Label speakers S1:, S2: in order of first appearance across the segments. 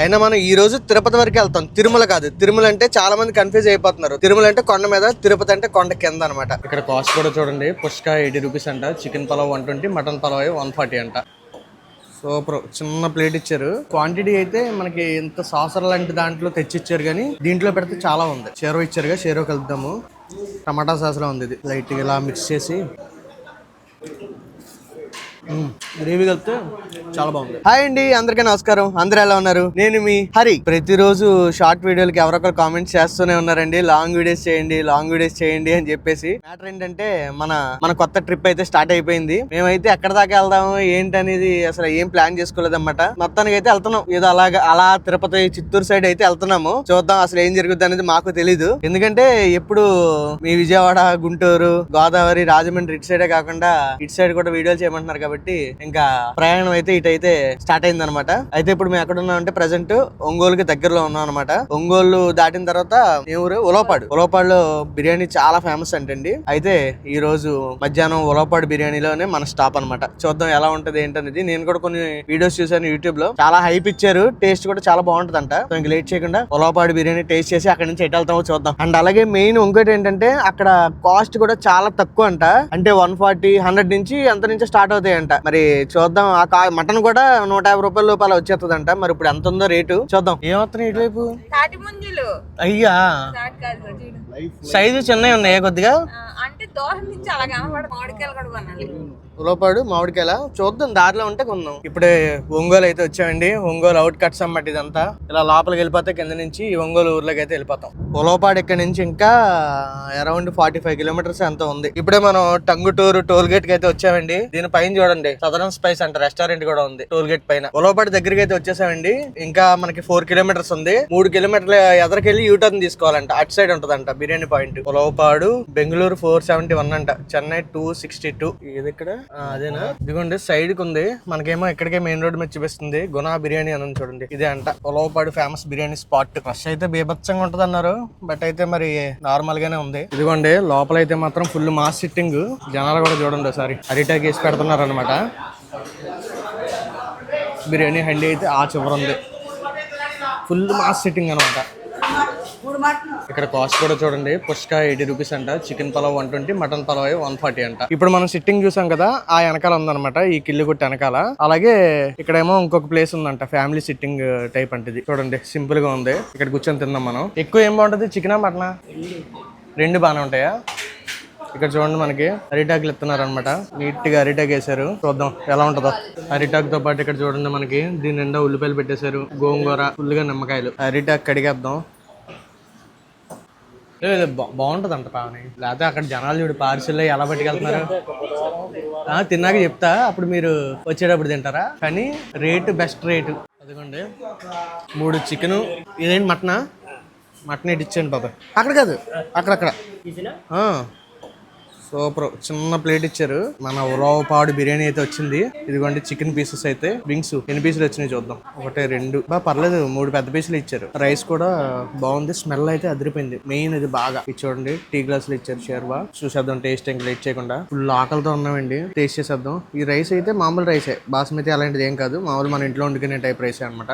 S1: అయినా మనం ఈ రోజు తిరుపతి వరకు వెళ్తాం, తిరుమల కాదు. తిరుమల అంటే చాలా మంది కన్ఫ్యూజ్ అయిపోతున్నారు. తిరుమల అంటే కొండ మీద, తిరుపతి అంటే కొండ కింద అనమాట. ఇక్కడ కాస్ట్ కూడా చూడండి, పుష్క 80 రూపీస్ అంట, చికెన్ పలావ్ 120, మటన్ పలావ్ 140 అంట. సూపర్, చిన్న ప్లేట్ ఇచ్చారు. క్వాంటిటీ అయితే మనకి ఇంత సాసర్ లాంటి దాంట్లో తెచ్చిచ్చారు, కానీ దీంట్లో పెడితే చాలా ఉంది. షేరో ఇచ్చారుగా, షేరో కలుద్దాము. టమాటా సాస్ లో ఉంది ఇది, లైట్ గా ఇలా మిక్స్ చేసి గ్రేవీ కలిపితే చాలా బాగుంది. హాయ్ అండి, అందరికీ నమస్కారం. అందరూ ఎలా ఉన్నారు? నేను మీ హరి. ప్రతిరోజు షార్ట్ వీడియోలకి ఎవరొకరు కామెంట్స్ చేస్తూనే ఉన్నారండి, లాంగ్ వీడియోస్ చేయండి, లాంగ్ వీడియోస్ చేయండి అని చెప్పేసి. మ్యాటర్ ఏంటంటే మన కొత్త ట్రిప్ అయితే స్టార్ట్ అయిపోయింది. మేమైతే ఎక్కడ దాకా వెళ్దాము ఏంటి అనేది అసలు ఏం ప్లాన్ చేసుకోలేదన్నమాట. మొత్తానికి అయితే వెళ్తున్నాం, ఏదో అలా తిరుపతి, చిత్తూరు సైడ్ అయితే వెళ్తున్నాము. చూద్దాం అసలు ఏం జరుగుద్ది అనేది మాకు తెలీదు. ఎందుకంటే ఎప్పుడు మీ విజయవాడ, గుంటూరు, గోదావరి, రాజమండ్రి ఇటు సైడే కాకుండా ఇటు సైడ్ కూడా వీడియోలు చేయమంటున్నారు కాబట్టి ఇంకా ప్రయాణం అయితే ఇటైతే స్టార్ట్ అయింది అనమాట. అయితే ఇప్పుడు మేము ఎక్కడ ఉన్నాం అంటే ప్రెసెంట్ ఒంగోలుకి దగ్గరలో ఉన్నాం అనమాట. ఒంగోలు దాటిన తర్వాత ఏ ఊరు? ఉలవపాడులో బిర్యానీ చాలా ఫేమస్ అంటండి. అయితే ఈ రోజు మధ్యాహ్నం ఉలవపాడు బిర్యానీలోనే మన స్టాప్ అనమాట. చూద్దాం ఎలా ఉంటది ఏంటనేది. నేను కూడా కొన్ని వీడియోస్ చూసాను యూట్యూబ్ లో, చాలా హైప్ ఇచ్చారు, టేస్ట్ కూడా చాలా బాగుంటది అంట. సో ఇంక లేట్ చేయకుండా ఉలవపాడు బిర్యానీ టేస్ట్ చేసి అక్కడ నుంచి ఎటు వెళ్తామో చూద్దాం. అండ్ అలాగే మెయిన్ ఇంకోటి ఏంటంటే అక్కడ కాస్ట్ కూడా చాలా తక్కువ అంట. అంటే 140, 100 నుంచి ఎంత నుంచి స్టార్ట్ అవుతాయి అంట. మరి చూద్దాం. ఆ మటన్ కూడా 150 రూపాయల లోపల వచ్చేస్తుందంట. మరి ఇప్పుడు ఎంత ఉందో రేటు చూద్దాం. ఏమవుతున్నాయి ఇటువైపు? అయ్యా, సైజు చిన్నవి ఉన్నాయి కొద్దిగా. అంటే దూరం నుంచి అలా కనబడ. మామిడికాయలు కూడా కొనాలి. ఉలవపాడు మామిడికాయల చూద్దాం, దారిలో ఉంటే కొందాం. ఇప్పుడే ఒంగోలు అయితే వచ్చామండి. ఒంగోలు అవుట్ కట్స్ అన్నమాట ఇదంతా. ఇలా లోపలికి వెళ్ళిపోతే కింద నుంచి ఈ ఒంగోలు ఊర్లోకి అయితే వెళ్ళిపోతాం. ఉలవపాడు ఇక్కడ నుంచి ఇంకా అరౌండ్ 45 కిలోమీటర్స్ ఎంత ఉంది. ఇప్పుడే మనం టంగుటూరు టోల్ గేట్ కి అయితే వచ్చామండి. దీని పైన చూడండి సదరన్ స్పైస్ అంట రెస్టారెంట్ కూడా ఉంది టోల్ గేట్ పైన. ఉలవపాడు దగ్గరికి అయితే వచ్చేసామండి. ఇంకా మనకి 4 కిలోమీటర్స్ ఉంది. 3 కిలోమీటర్ల ఎదరికెళ్ళి యూటర్న్ తీసుకోవాలంట. అటు సైడ్ ఉంటదంట బిర్యానీ పాయింట్. ఉలవపాడు బెంగళూరు 471 అంట, చెన్నై 262. ఇది ఇక్కడ అదేనా? ఇదిగోండి సైడ్ కి ఉంది. మనకేమో ఇక్కడికే మెయిన్ రోడ్ మీద చూపిస్తుంది. గునా బిర్యానీ అని చూడండి, ఇదే అంట Ulavapadu famous biryani spot. Rush అయితే బీభత్సంగా ఉంటది అన్నారు, బట్ అయితే మరి నార్మల్ గానే ఉంది. ఇదిగోండి లోపల అయితే మాత్రం ఫుల్ మాస్ సిట్టింగ్. జనాలు కూడా చూడండి ఒకసారి అరిటాక్ వేసి పెడుతున్నారు అనమాట. బిర్యానీ హండీ అయితే ఆ చివర ఉంది, ఫుల్ మాస్ సిట్టింగ్ అనమాట. ఇక్కడ కాస్ట్ కూడా చూడండి, పుష్క 80 రూపీస్ అంట, చికెన్ పలావ్ 120, మటన్ పలావ్ 140 అంట. ఇప్పుడు మనం సిట్టింగ్ చూసాం కదా, ఆ వెనకాల ఉందన్నమాట, ఈ కిల్లు కొట్టి వెనకాల. అలాగే ఇక్కడేమో ఇంకొక ప్లేస్ ఉందంట, ఫ్యామిలీ సిట్టింగ్ టైప్ అంటే. చూడండి సింపుల్ గా ఉంది. ఇక్కడ కూర్చొని తిందాం మనం. ఎక్కువ ఏం బాగుంటది, చికెనా మటనా? రెండు బాగానే ఉంటాయా? ఇక్కడ చూడండి మనకి అరిటాకులు ఇస్తున్నారు అనమాట. నీట్ గా అరిటాక్ వేసారు, చూద్దాం ఎలా ఉంటుందో. అరిటాక్ తో పాటు ఇక్కడ చూడండి మనకి దీని నిండా ఉల్లిపాయలు పెట్టేశారు, గోంగూర, ఫుల్గా నిమ్మకాయలు. అరిటాక్ కడిగేద్దాం. బాగుంటది అంట పావని. లేకపోతే అక్కడ జనాలు చూడు పార్సిల్ ఎలా పట్టుకెళ్తున్నారు. తిన్నాక చెప్తా, అప్పుడు మీరు వచ్చేటప్పుడు తింటారా. కానీ రేటు బెస్ట్ రేటు. అదిగోండి 3 చికెను. ఇదేంటి మటనా? మటన్ ఇటు ఇచ్చేయండి బాబా. అక్కడ కాదు, అక్కడక్కడ. సూపర్, చిన్న ప్లేట్ ఇచ్చారు. మన ఉలవపాడు బిర్యానీ అయితే వచ్చింది. ఇదిగోండి చికెన్ పీసెస్ అయితే, వింగ్స్ ఎన్ని పీసులు వచ్చినాయి చూద్దాం. 1, 2 పర్లేదు, 3 పెద్ద పీసులు ఇచ్చారు. రైస్ కూడా బాగుంది, స్మెల్ అయితే అదిరిపోయింది. మెయిన్ ఇది బాగా చూడండి. టీ గ్లాసులు ఇచ్చారు, షేర్వా. చూసేద్దాం టేస్ట్ ఇంకా లేట్ చేయకుండా. ఫుల్ ఆకలితో ఉన్నామండి, టేస్ట్ చేసేద్దాం. ఈ రైస్ అయితే మామూలు రైసే, బాస్మతి అలాంటిది ఏం కాదు, మామూలు మన ఇంట్లో వండుకునే టైప్ రైసే అనమాట.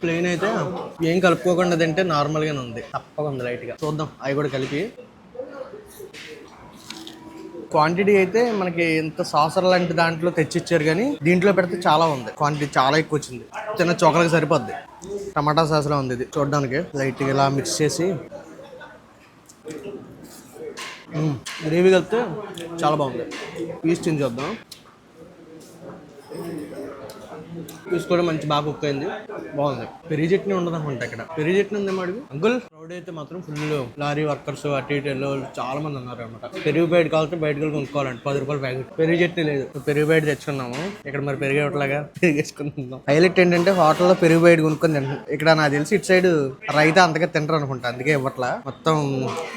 S1: ప్లేన్ అయితే ఏం కలుపుకోకుండా తింటే నార్మల్ గానే ఉంది, తప్పగా ఉంది లైట్ గా. చూద్దాం అవి కూడా కలిపి. క్వాంటిటీ అయితే మనకి ఇంత సాసర్ లాంటి దాంట్లో తెచ్చిచ్చారు, కానీ దీంట్లో పెడితే చాలా ఉంది. క్వాంటిటీ చాలా ఎక్కువ వచ్చింది, చిన్న చోకలకి సరిపోద్ది. టమాటా సాస్ లో ఉంది ఇది చూడడానికి. లైట్ గా ఇలా మిక్స్ చేసి గ్రేవీ కలిపితే చాలా బాగుంది. పీస్ తిని చూద్దాం. పీస్ కూడా మంచి బాగా కుక్ అయింది, బాగుంది. పెరుగు చట్నీ ఉండదు అనుకుంటా ఇక్కడ. పెరుగు చట్నీ ఉందేమో అడుగు అంకుల్. క్రౌడ్ అయితే మాత్రం ఫుల్, లారీ వర్కర్స్ అటు ఇటు చాలా మంది ఉన్నారు అనమాట. పెరుగు బయట కావాలంటే బయటకు కొనుక్కోవాలంటే 10 రూపాయలు ప్యాకెట్. పెరుగు చట్నీ లేదు, పెరుగు బయట తెచ్చుకున్నాము. ఇక్కడ మరి పెరుగు ఇవ్వట్లాగా పెరుగు వేసుకుంటున్నాం. హైలైట్ ఏంటంటే హోటల్లో పెరుగు బయట కొనుక్కొని తింటాం. ఇక్కడ నాకు తెలిసి ఇటు సైడ్ రైతా అంతగా తింటారు అనుకుంటా, అందుకే ఇవ్వట్లా. మొత్తం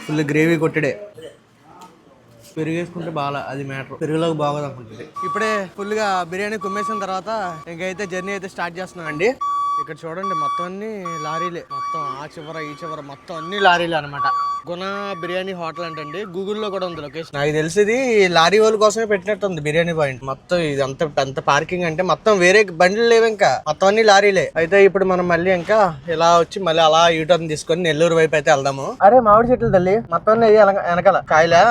S1: ఫుల్ గ్రేవీ కొట్టిడే. పెరుగు వేసుకుంటే బాగా, అది మ్యాటర్. పెరుగులోకి బాగోదు అనుకుంటుంది. ఇప్పుడే ఫుల్ గా బిర్యానీ కుమ్మేసిన తర్వాత ఇంకైతే జర్నీ అయితే స్టార్ట్ చేస్తున్నాం అండి. ఇక్కడ చూడండి మొత్తం అన్ని లారీలే, మొత్తం ఆ చివర ఈ చివర మొత్తం అన్ని లారీలే అనమాట. గుణ బిర్యానీ హోటల్ అంటండి, గూగుల్లో కూడా ఉంది లొకేషన్. నాకు తెలిసింది లారీ వాళ్ళ కోసమే పెట్టినట్టు ఉంది బిర్యానీ పాయింట్. మొత్తం ఇది అంత పార్కింగ్ అంటే మొత్తం వేరే బండ్లు లేవు, ఇంకా మొత్తం అన్ని లారీలే. అయితే ఇప్పుడు మనం మళ్ళీ ఇంకా ఇలా వచ్చి మళ్ళీ అలా యూటర్న్ తీసుకొని నెల్లూరు వైపు అయితే వెళ్దాము. అరే మామిడి చెట్లు తల్లి మొత్తం వెనకాల కాయలా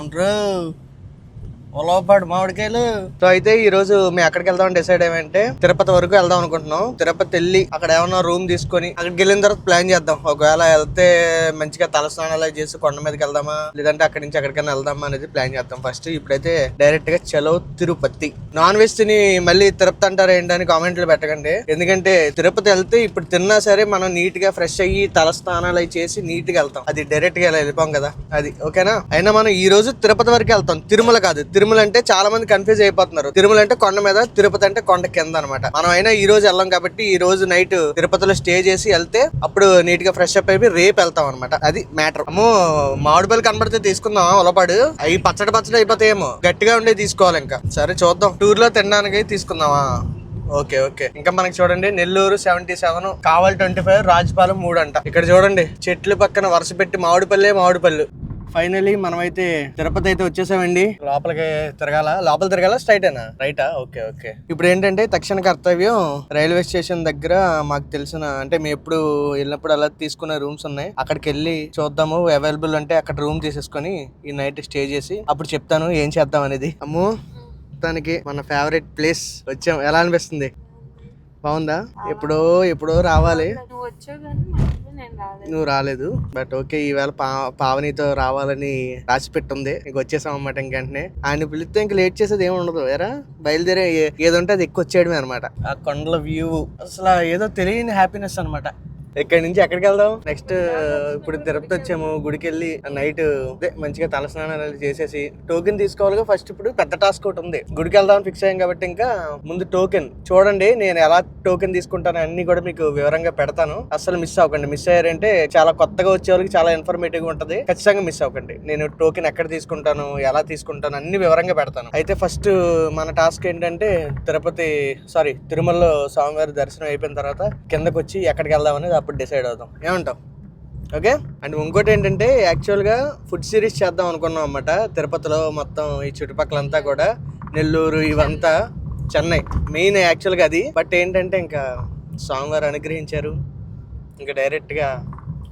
S1: ఉంటారు ఉలవపాడు మామిడికాయలు. సో అయితే ఈ రోజు మేము ఎక్కడికి వెళ్దాం డిసైడ్ ఏమంటే తిరుపతి వరకు వెళ్దాం అనుకుంటున్నాం. తిరుపతి వెళ్ళి అక్కడ ఏమన్నా రూమ్ తీసుకొని అక్కడికి వెళ్ళిన తర్వాత ప్లాన్ చేద్దాం. ఒకవేళ వెళ్తే మంచిగా తలస్నానాలు చేసి కొండ మీదకి వెళ్దామా, లేదంటే అక్కడి నుంచి ఎక్కడికైనా వెళ్దామా అనేది ప్లాన్ చేద్దాం. ఫస్ట్ ఇప్పుడైతే డైరెక్ట్ గా చలో తిరుపతి. నాన్ వెజ్ తిని మళ్ళీ తిరుపతి అంటారు ఏంటని కామెంట్లు పెట్టకండి, ఎందుకంటే తిరుపతి వెళ్తే ఇప్పుడు తిన్నా సరే మనం నీట్ గా ఫ్రెష్ అయ్యి తలస్నానాలు అవి చేసి నీట్ గా వెళ్తాం. అది డైరెక్ట్ గా వెళ్ళిపోం కదా, అది ఓకేనా. అయినా మనం ఈ రోజు తిరుపతి వరకు వెళ్తాం, తిరుమల కాదు. తిరుమల అంటే చాలా మంది కన్ఫ్యూజ్ అయిపోతున్నారు. తిరుమల అంటే కొండ మీద, తిరుపతి అంటే కొండ కింద అనమాట. మనం అయినా ఈ రోజు వెళ్ళాం కాబట్టి ఈ రోజు నైట్ తిరుపతిలో స్టే చేసి వెళ్తే అప్పుడు నీట్ గా ఫ్రెష్ అప్ అయిపోయి రేపు వెళ్తాం అనమాట. అది మ్యాటర్. అమ్మో మామిడిపల్లి కనబడితే తీసుకుందాం ఉలపాడు. అవి పచ్చడి అయిపోతాయేమో, గట్టిగా ఉండే తీసుకోవాలి. ఇంకా సరే చూద్దాం, టూర్ లో తినడానికి తీసుకుందామా. Okay okay. ఇంకా మనకి చూడండి నెల్లూరు 77, కావల్ 25, రాజపాలెం 3 అంట. ఇక్కడ చూడండి చెట్లు పక్కన వరుస పెట్టి మామిడిపల్లి. ఫైనలీ మనమైతే తిరుపతి అయితే వచ్చేసామండి. లోపల తిరగాల స్ట్రైట్ అయినా రైటా? Okay okay. ఇప్పుడు ఏంటంటే తక్షణ కర్తవ్యం రైల్వే స్టేషన్ దగ్గర మాకు తెలిసిన, అంటే మేము ఎప్పుడు వెళ్ళినప్పుడు అలా తీసుకున్న రూమ్స్ ఉన్నాయి, అక్కడికి వెళ్ళి చూద్దాము. అవైలబుల్ అంటే అక్కడ రూమ్ తీసేసుకొని ఈ నైట్ స్టే చేసి అప్పుడు చెప్తాను ఏం చేద్దాం అనేది. అమ్మో దానికి మన ఫేవరెట్ ప్లేస్ వచ్చాం. ఎలా అనిపిస్తుంది? బాగుందా? ఎప్పుడో రావాలి, నువ్వు రాలేదు. బట్ ఓకే, ఈవేళ పావనితో రావాలని రాసి పెట్టుంది. ఇంక వచ్చేసాం అన్నమాట. ఇంకంటనే ఆయన పిలిస్తే ఇంక లేట్ చేసేది ఏమి ఉండదు. ఎరా బయలుదేరే ఏదో ఉంటే అది ఎక్కువ వచ్చేయడమే అనమాట. ఆ కొండల వ్యూ అసలు ఏదో తెలియని హ్యాపీనెస్ అనమాట. ఇక్కడ నుంచి ఎక్కడికి వెళ్దాం నెక్స్ట్? ఇప్పుడు తిరుపతి వచ్చాము, గుడికి వెళ్ళి నైట్ మంచిగా తలస్నానాలు చేసేసి టోకెన్ తీసుకోవాలిగా ఫస్ట్. ఇప్పుడు పెద్ద టాస్క్ ఒకటి ఉంది, గుడికి వెళ్దామని ఫిక్స్ అయ్యాం కాబట్టి ఇంకా ముందు టోకెన్ చూడండి. నేను ఎలా టోకెన్ తీసుకుంటాను అన్ని కూడా మీకు వివరంగా పెడతాను, అసలు మిస్ అవ్వకండి. మిస్ అయ్యారంటే చాలా కొత్తగా వచ్చే వాళ్ళకి చాలా ఇన్ఫర్మేటివ్ గా ఉంటది, ఖచ్చితంగా మిస్ అవ్వకండి. నేను టోకెన్ ఎక్కడ తీసుకుంటాను, ఎలా తీసుకుంటాను అన్ని వివరంగా పెడతాను. అయితే ఫస్ట్ మన టాస్క్ ఏంటంటే తిరుమలలో స్వామివారి దర్శనం అయిపోయిన తర్వాత కిందకు వచ్చి ఎక్కడికి వెళ్దాం అనేది అప్పుడు డిసైడ్ అవుతాం. ఏమంటాం? ఓకే. అండ్ ఇంకోటి ఏంటంటే యాక్చువల్గా ఫుడ్ సిరీస్ చేద్దాం అనుకున్నాం అన్నమాట. తిరుపతిలో మొత్తం ఈ చుట్టుపక్కలంతా కూడా, నెల్లూరు ఇవంతా, చెన్నై మెయిన్ యాక్చువల్గా అది. బట్ ఏంటంటే ఇంకా స్వామివారు అనుగ్రహించారు, ఇంకా డైరెక్ట్గా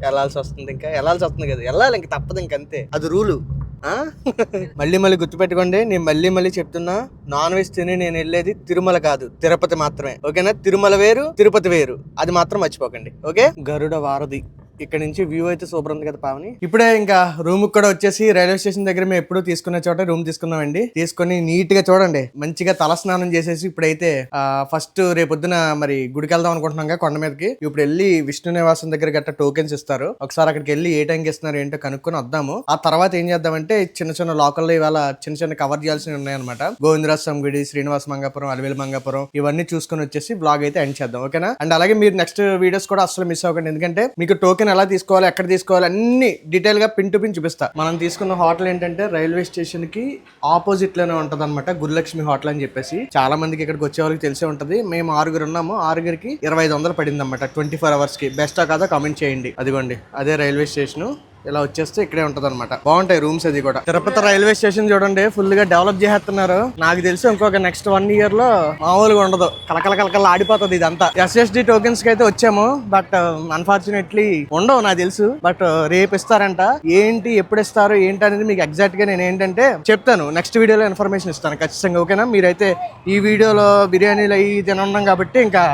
S1: వెళ్ళాల్సి వస్తుంది కదా, వెళ్ళాలి ఇంక తప్పదు, ఇంకంతే, అది రూలు. మళ్ళీ గుర్తుపెట్టుకోండి, నేను మళ్ళీ చెప్తున్నా, నాన్ వెజ్ తిని నేను వెళ్ళేది తిరుమల కాదు, తిరుపతి మాత్రమే. ఓకేనా? తిరుమల వేరు, తిరుపతి వేరు, అది మాత్రం మర్చిపోకండి. ఓకే. గరుడ వారధి ఇక్కడ నుంచి వ్యూ అయితే సూపర్ ఉంది కదా పావని. ఇప్పుడే ఇంకా రూమ్ కూడా వచ్చేసి రైల్వే స్టేషన్ దగ్గర మేము ఎప్పుడు తీసుకునే చోట రూమ్ తీసుకున్నామండి. తీసుకొని నీట్ గా చూడండి మంచిగా తలస్నానం చేసేసి ఇప్పుడైతే ఫస్ట్ రేపొద్దున మరి గుడికి వెళ్దాం అనుకుంటున్నాం కొండ మీదకి. ఇప్పుడు వెళ్ళి విష్ణు నివాసం దగ్గర గట్ట టోకెన్స్ ఇస్తారు, ఒకసారి అక్కడికి వెళ్ళి ఏ టైంకి ఇస్తున్నారు ఏంటో కనుక్కొని వద్దాము. ఆ తర్వాత ఏం చేద్దామంటే చిన్న లోకల్లో ఇవాళ చిన్న కవర్ చేయాల్సినవి ఉన్నాయన్నమాట. గోవిందరాజస్వామి గుడి, శ్రీనివాస మంగాపురం, అలివేలు మంగాపురం, ఇవన్నీ చూసుకొని వచ్చేసి బ్లాగ్ అయితే ఎండ్ చేద్దాం. ఓకేనా? అండ్ అలాగే మీరు నెక్స్ట్ వీడియోస్ కూడా అసలు మిస్ అవ్వకండి, ఎందుకంటే మీకు టోకెన్ ఎలా తీసుకోవాలి, ఎక్కడ తీసుకోవాలి అన్ని డీటెయిల్ గా పిన్ టు పిన్ చూపిస్తా. మనం తీసుకున్న హోటల్ ఏంటంటే రైల్వే స్టేషన్ కి ఆపోజిట్ లోనే ఉంటది అనమాట, గురులక్ష్మి హోటల్ అని చెప్పేసి. చాలా మందికి ఇక్కడికి వచ్చే వాళ్ళకి తెలిసే ఉంటది. మేము 6 ఉన్నాము, 6కి 2500 పడింది అనమాట 24 hours కి. బెస్టా కాదా కామెంట్ చేయండి. అదిగోండి అదే రైల్వే స్టేషన్. ఇలా వచ్చేస్తే ఇక్కడే ఉంటది అనమాట. బాగుంటాయి రూమ్స్. అది కూడా తిరుపతి రైల్వే స్టేషన్ చూడండి ఫుల్ గా డెవలప్ చేస్తున్నారు. నాకు తెలిసి ఇంకొక నెక్స్ట్ 1 year లో మామూలుగా ఉండదు, కలకల ఆడిపోతుంది ఇదంతా. SSD టోకెన్స్ కి అయితే వచ్చాము, బట్ అన్ఫార్చునేట్లీ ఉండవు నాకు తెలుసు. బట్ రేపు ఇస్తారంట. ఏంటి ఎప్పుడు ఇస్తారు ఏంటి అనేది మీకు ఎగ్జాక్ట్ గా నేను ఏంటంటే చెప్తాను, నెక్స్ట్ వీడియోలో ఇన్ఫర్మేషన్ ఇస్తాను ఖచ్చితంగా. ఓకేనా? మీరైతే ఈ వీడియోలో బిర్యానీలు అవి తినడం కాబట్టి ఇంకా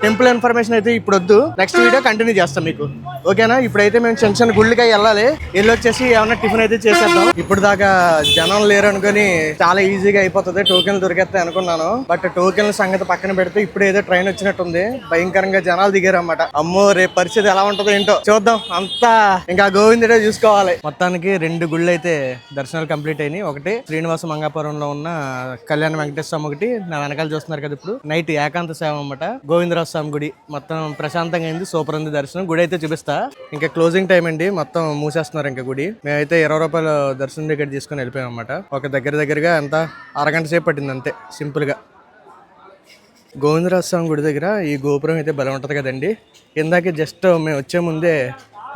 S1: టెంపుల్ ఇన్ఫర్మేషన్ అయితే ఇప్పుడు వద్దు, నెక్స్ట్ వీడియో కంటిన్యూ చేస్తాం మీకు. ఓకేనా? ఇప్పుడైతే మేము చిన్న గుళ్ళకి వెళ్ళాలి, వెళ్ళొచ్చేసి ఏమన్నా టిఫిన్ అయితే చేసేద్దాం. ఇప్పుడు దాకా జనం లేరు అనుకుని చాలా ఈజీగా అయిపోతుంది, టోకెన్లు దొరికేస్తాయి అనుకున్నాను. బట్ టోకెన్ల సంగతి పక్కన పెడితే ఇప్పుడు ఏదో ట్రైన్ వచ్చినట్టుంది, భయంకరంగా జనాలు దిగారు అన్నమాట. అమ్మో రేపు పరిస్థితి ఎలా ఉంటుందో ఏంటో చూద్దాం. అంతా ఇంకా గోవిందుడే చూసుకోవాలి. మొత్తానికి 2 గుళ్ళు అయితే దర్శనాలు కంప్లీట్ అయినాయి. ఒకటి శ్రీనివాస మంగాపురంలో ఉన్న కళ్యాణ వెంకటేశ్వర స్వామి, ఒకటి నా వెనకాల చూస్తున్నారు కదా ఇప్పుడు నైట్ ఏకాంత సేవ అన్నమాట, గోవిందరాజ స్వామి గుడి. మొత్తం ప్రశాంతంగా అయింది, సూపర్ ఉంది దర్శనం. గుడి అయితే చూపిస్తా. ఇంకా క్లోజింగ్ టైం అండి, మొత్తం మూసేస్తున్నారు ఇంకా గుడి. మేమైతే 20 రూపాయలు దర్శనం టికెట్ తీసుకుని వెళ్ళిపోయాం అనమాట. ఒక దగ్గరగా ఎంత అరగంట సేపు పట్టింది అంతే, సింపుల్ గా. గోవిందరాజ స్వామి గుడి దగ్గర ఈ గోపురం అయితే బలం ఉంటుంది కదండి. ఇందాకే జస్ట్ మేము వచ్చే ముందే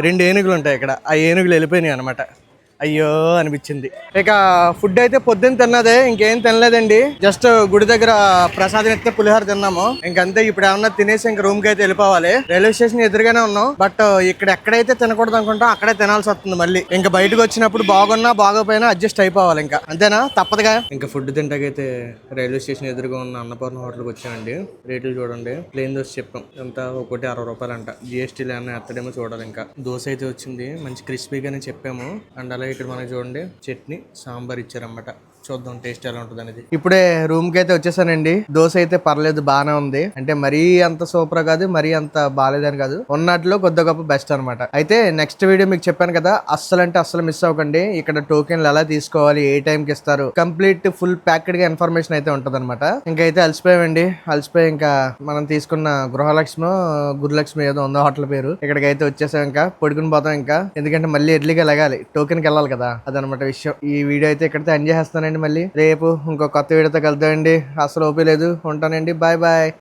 S1: 2 ఏనుగులు ఉంటాయి ఇక్కడ. ఆ ఏనుగులు వెళ్ళిపోయినాయి అనమాట. అయ్యో అనిపించింది. ఇక ఫుడ్ అయితే పొద్దున్న తిన్నదే, ఇంకేం తినలేదండి. జస్ట్ గుడి దగ్గర ప్రసాదం ఇస్తే పులిహోర తిన్నాము. ఇంకంతే. ఇప్పుడు ఏమన్నా తినేసి ఇంక రూమ్ కి అయితే వెళ్ళిపోవాలి. రైల్వే స్టేషన్ ఎదురుగానే ఉన్నాం. బట్ ఇక్కడ ఎక్కడైతే తినకూడదు అనుకుంటాం అక్కడే తినాల్సి వస్తుంది మళ్ళీ. ఇంకా బయటకు వచ్చినప్పుడు బాగున్నా బాగోపోయినా అడ్జస్ట్ అయిపోవాలి. ఇంకా అంతేనా, తప్పదుగా. ఇంకా ఫుడ్ తింటాకైతే రైల్వే స్టేషన్ ఎదురుగా ఉన్న అన్నపూర్ణ హోటల్కి వచ్చానండి. రేట్లు చూడండి. ప్లేన్ దోశ చెప్పాం, ఎంత ఒకటి 60 రూపాయలు అంట. జిఎస్టీలు ఏమన్నా ఎత్తడేమో చూడాలి. ఇంకా దోశ అయితే వచ్చింది, మంచి క్రిస్పీగానే చెప్పాము. అండ్ అలాగే ఇక్కడ మనకి చూడండి చట్నీ సాంబార్ ఇచ్చారన్నమాట. చూద్దాం టేస్ట్ ఎలా ఉంటుంది అనేది. ఇప్పుడే రూమ్ కి అయితే వచ్చేసానండి. దోశ అయితే పర్లేదు, బాగానే ఉంది. అంటే మరీ అంత సూపర్ కాదు, మరీ అంత బాగాలేదని కాదు, ఉన్నట్లో కొద్ది గొప్ప బెస్ట్ అనమాట. అయితే నెక్స్ట్ వీడియో మీకు చెప్పాను కదా, అస్సలు అంటే అస్సలు మిస్ అవ్వకండి. ఇక్కడ టోకెన్లు ఎలా తీసుకోవాలి, ఏ టైం కి ఇస్తారు, కంప్లీట్ ఫుల్ ప్యాక్డ్ గా ఇన్ఫర్మేషన్ అయితే ఉంటది అనమాట. ఇంకైతే అలసిపోయామండి. అలసిపోయి ఇంకా మనం తీసుకున్న గృహలక్ష్మి గురులక్ష్మి ఏదో ఉందో హోటల్ పేరు, ఇక్కడికి అయితే వచ్చేసాం. ఇంకా పడుకుని పోతాం. ఇంకా ఎందుకంటే మళ్ళీ ఎర్లీగా లెగాలి, టోకెన్ కి వెళ్ళాలి కదా. అదనమాట విషయం. ఈ వీడియో అయితే ఇక్కడితో ఎంజాయ్ చేస్తానండి. మళ్ళీ రేపు ఇంకో కొత్త వీడియోతో కలుద్దామండి. అసలు ఓపీ లేదు. ఉంటానండి. Bye bye.